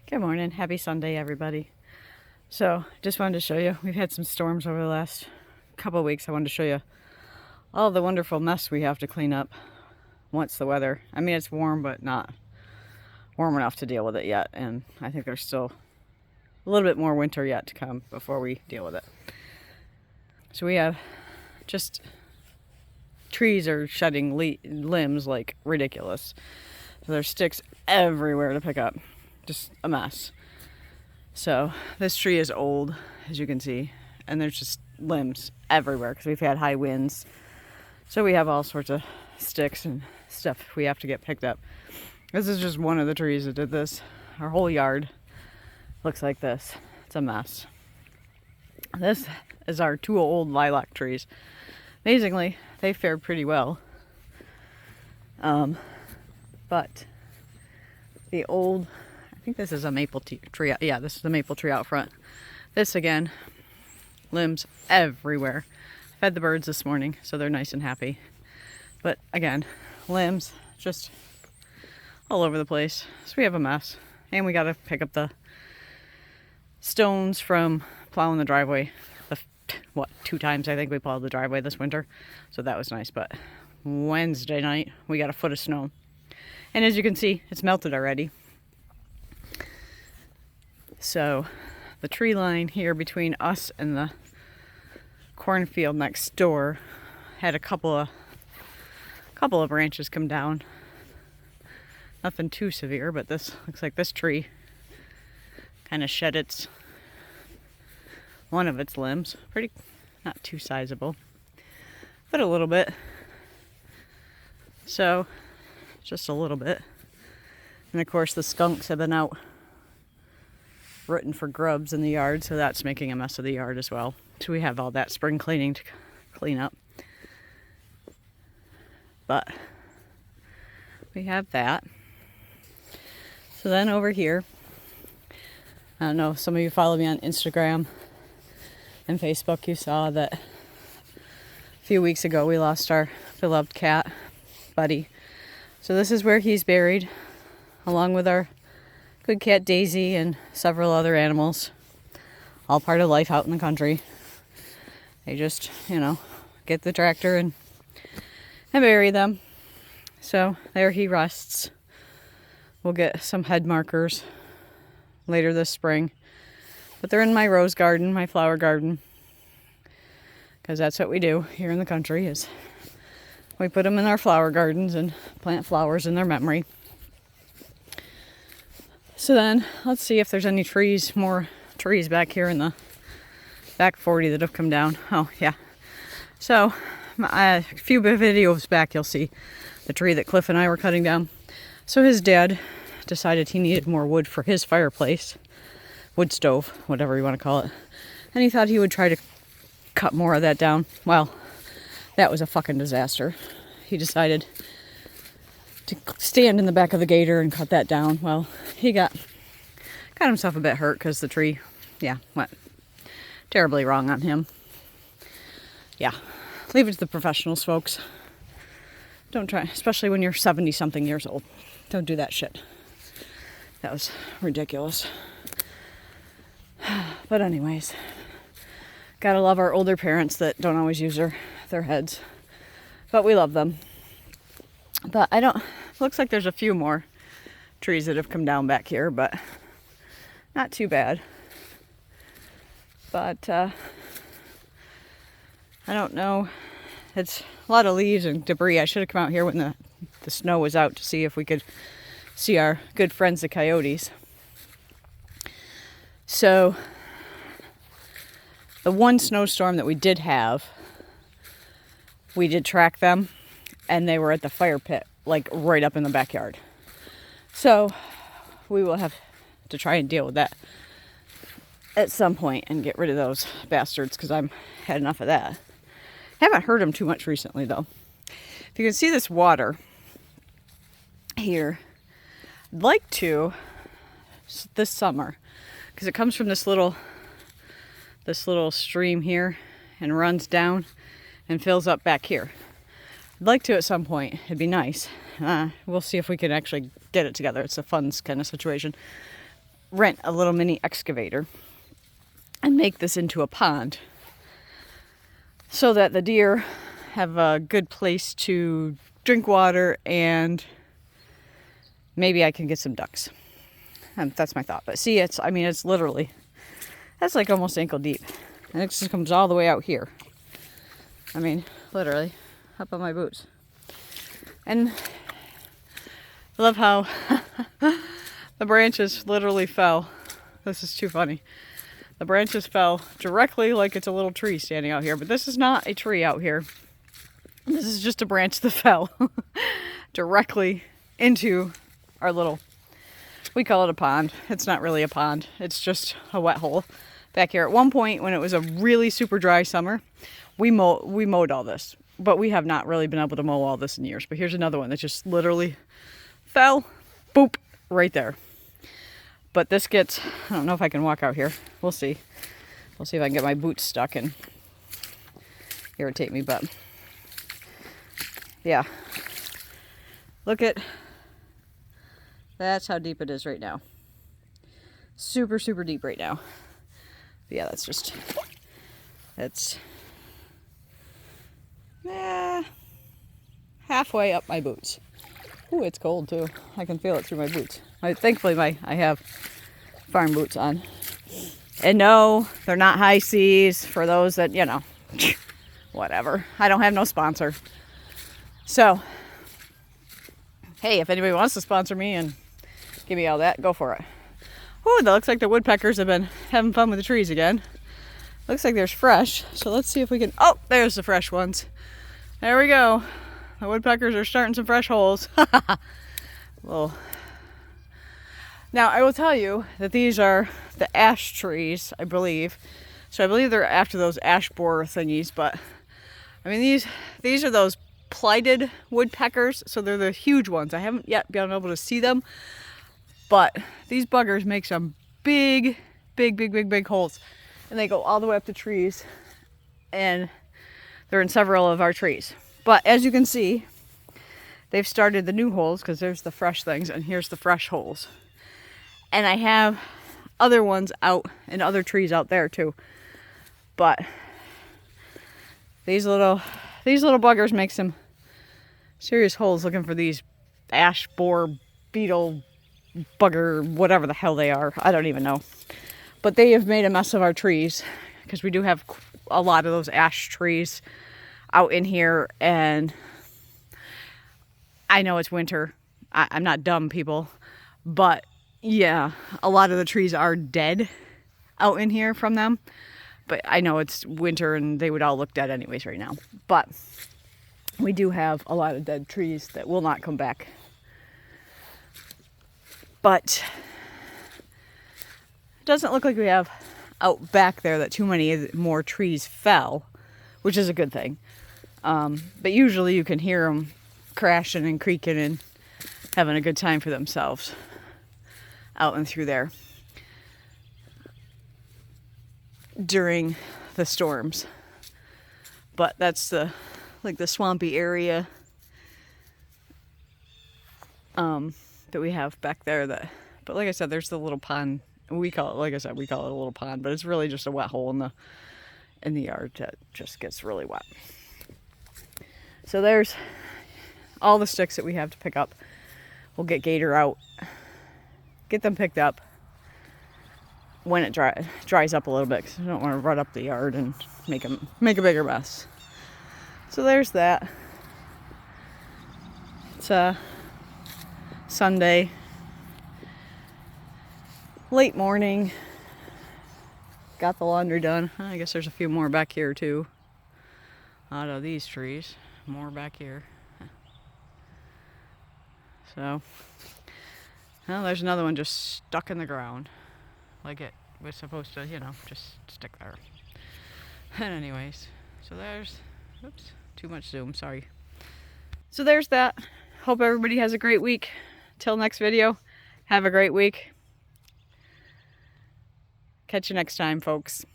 Good morning. Happy Sunday, everybody. So, just wanted to show you, we've had some storms over the last couple of weeks. I wanted to show you all the wonderful mess we have to clean up once the weather, it's warm, but not warm enough to deal with it yet. And I think there's still a little bit more winter yet to come before we deal with it. So we have just trees are shedding limbs like ridiculous. So there's sticks everywhere to pick up. Just a mess. So this tree is old, as you can see, and there's just limbs everywhere because we've had high winds. So we have all sorts of sticks and stuff we have to get picked up. This is just one of the trees that did this. Our whole yard looks like this. It's a mess. This is our two old lilac trees. Amazingly, they fared pretty well. But the old, I think this is a maple tree. Yeah, this is the maple tree out front. This again, limbs everywhere. Fed the birds this morning, so they're nice and happy. But again, limbs just all over the place. So we have a mess. And we gotta pick up the stones from plowing the driveway. 2 times I think we plowed the driveway this winter. So that was nice. But Wednesday night, we got a foot of snow. And as you can see, it's melted already. So the tree line here between us and the cornfield next door had a couple of branches come down. Nothing too severe, but this looks like this tree kind of shed one of its limbs. Pretty, not too sizable, but a little bit. So just a little bit. And of course the skunks have been out rooting for grubs in the yard, so that's making a mess of the yard as well. So we have all that spring cleaning to clean up. But we have that. So then over here, I don't know, some of you follow me on Instagram and Facebook. You saw that a few weeks ago we lost our beloved cat, Buddy. So this is where he's buried, along with our good cat Daisy and several other animals. All part of life out in the country. They just, get the tractor and bury them. So there he rests. We'll get some head markers later this spring. But they're in my rose garden, my flower garden. Because that's what we do here in the country, is we put them in our flower gardens and plant flowers in their memory. So then, let's see if there's any more trees back here in the back 40 that have come down. Oh, yeah. So, a few videos back, you'll see the tree that Cliff and I were cutting down. So his dad decided he needed more wood for his fireplace. Wood stove, whatever you want to call it. And he thought he would try to cut more of that down. Well, that was a fucking disaster. He decided to stand in the back of the gator and cut that down. Well, he got himself a bit hurt because the tree, went terribly wrong on him. Yeah, leave it to the professionals, folks. Don't try, especially when you're 70-something years old. Don't do that shit. That was ridiculous. But anyways, gotta love our older parents that don't always use their heads. But we love them. But looks like there's a few more trees that have come down back here, but not too bad. But I don't know. It's a lot of leaves and debris. I should have come out here when the snow was out to see if we could see our good friends, the coyotes. So the one snowstorm that we did have, we did track them, and they were at the fire pit, like right up in the backyard. So we will have to try and deal with that at some point and get rid of those bastards, because I've had enough of that. Haven't heard them too much recently, though. If you can see this water here, I'd like to, this summer, because it comes from this little stream here and runs down and fills up back here. I'd like to at some point. It'd be nice. We'll see if we can actually get it together. It's a fun kind of situation. rent a little mini excavator and make this into a pond so that the deer have a good place to drink water, and maybe I can get some ducks. And that's my thought. But see, it's literally, that's like almost ankle deep. And it just comes all the way out here. I mean, literally, up on my boots. And I love how the branches literally fell. This is too funny. The branches fell directly like it's a little tree standing out here. But this is not a tree out here. This is just a branch that fell directly into our little, we call it a pond. It's not really a pond. It's just a wet hole back here. At one point, when it was a really super dry summer, we mowed all this. But we have not really been able to mow all this in years. But here's another one that just literally fell, boop, right there. But this gets, I don't know if I can walk out here. We'll see. We'll see if I can get my boots stuck and irritate me, but yeah. Look at, that's how deep it is right now. Super, super deep right now. But yeah, that's halfway up my boots. Ooh, it's cold too. I can feel it through my boots. Thankfully, I have farm boots on. And no, they're not High Seas for those that, you know, whatever. I don't have no sponsor. So, hey, if anybody wants to sponsor me and give me all that, go for it. Oh, that looks like the woodpeckers have been having fun with the trees again. Looks like there's fresh. So let's see if we can, oh, there's the fresh ones. There we go. The woodpeckers are starting some fresh holes. Well, now I will tell you that these are the ash trees, I believe. So I believe they're after those ash borer thingies, but I mean these are those plighted woodpeckers, so they're the huge ones. I haven't yet been able to see them, but these buggers make some big holes, and they go all the way up the trees, and they're in several of our trees. But as you can see, they've started the new holes, because there's the fresh things and here's the fresh holes. And I have other ones out in other trees out there too. But these little buggers make some serious holes looking for these ash borer beetle bugger, whatever the hell they are. I don't even know. But they have made a mess of our trees, because we do have a lot of those ash trees out in here, and I know it's winter. I'm not dumb, people, but yeah, a lot of the trees are dead out in here from them. But I know it's winter and they would all look dead anyways right now. But we do have a lot of dead trees that will not come back. But it doesn't look like we have out back there that too many more trees fell, which is a good thing. But usually you can hear them crashing and creaking and having a good time for themselves out and through there during the storms. But that's the swampy area that we have back there. But like I said, there's the little pond. We call it a little pond, but it's really just a wet hole in the yard that just gets really wet. So there's all the sticks that we have to pick up. We'll get Gator out, get them picked up when it dries up a little bit, because I don't want to rut up the yard and make a bigger mess. So there's that. It's Sunday, late morning. Got the laundry done. I guess there's a few more back here too. Out of these trees, more back here. So, well, there's another one just stuck in the ground. Like it was supposed to, just stick there. And anyways, so there's, oops, too much zoom, sorry. So there's that. Hope everybody has a great week. Till next video, have a great week. Catch you next time, folks.